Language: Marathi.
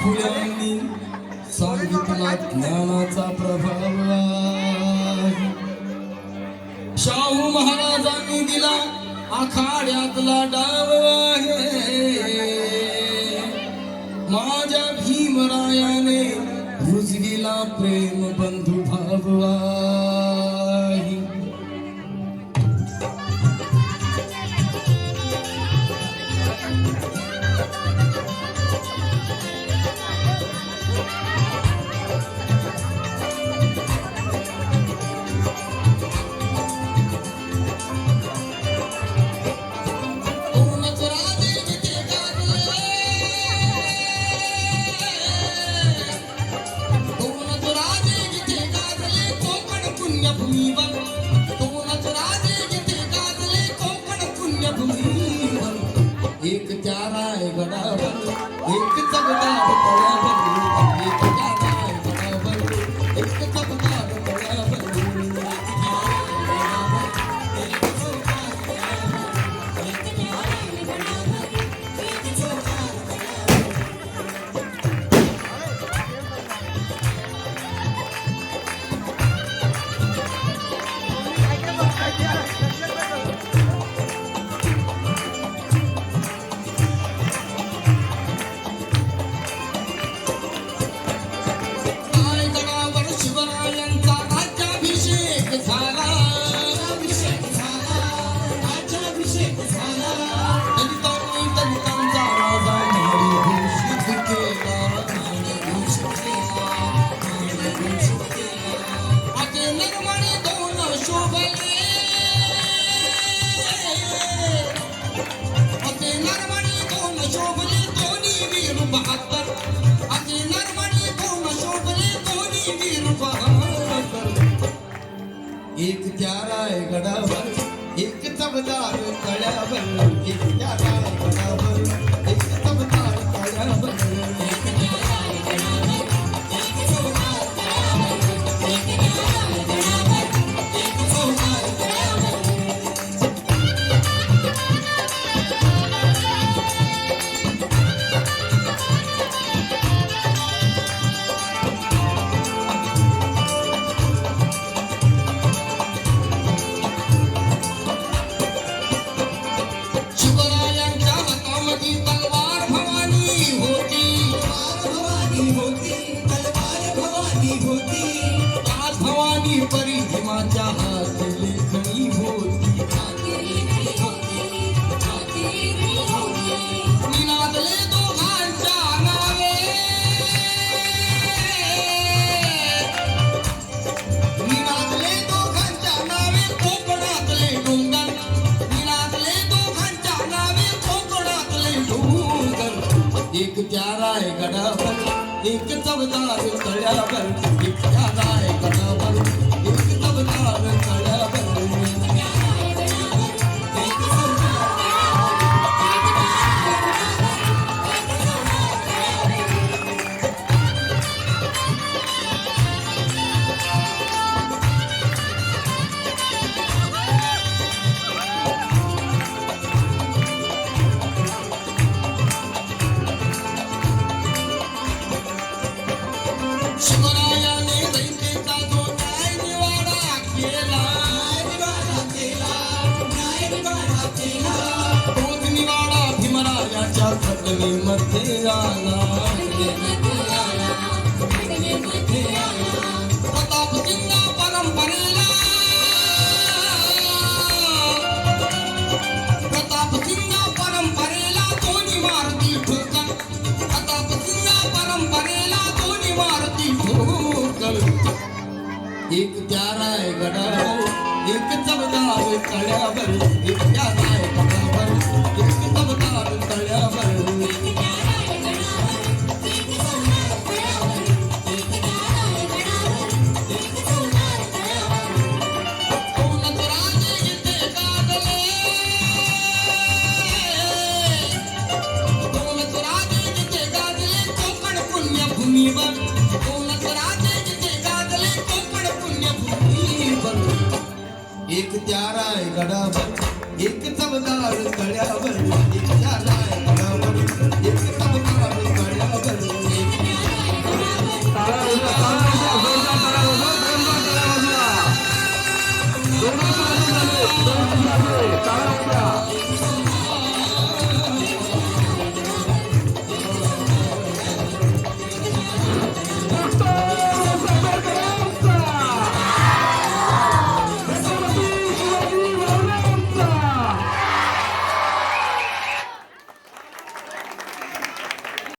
फुल्यांनी सांगितला ज्ञानाचा प्रभाव आहे. शाहू महाराजांनी दिला आखाड्यातला डाव आहे. माझ्या भीमरायाने रुजविला प्रेम बंधू भाव आहे. एक त्या रायगडावर एक चमत्कार तळ्यावर, एक त्या रायगडावर एक चमत्कार तळ्यावर. एक त्या रायगडावर एक चमत्कार तळ्यावर, एक त्या रायगडावर एक चमत्कार तळ्यावर. परिमाच्या हात लेखणी होती. निनादले दोघांच्या नावे, निनादले दोघांच्या नावे कोकणातले डोंगर, निनादले दोघांच्या नावे कोकणातले डोंगर. एक त्या रायगडावर एक चमत्कार तळ्यावर, एक त्या रायगडावर एक चमत्कार तळ्यावर. शिवरायाने दैत्याचा जो न्यायनिवाडा केला, तोच निवाडा भीमरायाच्या घटनेमध्ये आला. प्रतापसिंग परंपरेला, प्रतापसिंग परंपरेला दोन्ही मारती ठोकर, प्रतापसिंग परंपरेला दोन्ही मारती ठोकर. एक त्या रायगडावर एक चमत्कार तळ्यावर, एक त्या रायगडावर एक चमत्कार तळ्यावर. एक त्या रायगडावर एक चमत्कार तळ्यावर, एक त्या रायगडावर एक चमत्कार तळ्यावर. झाले. टाळ्या वाजवा.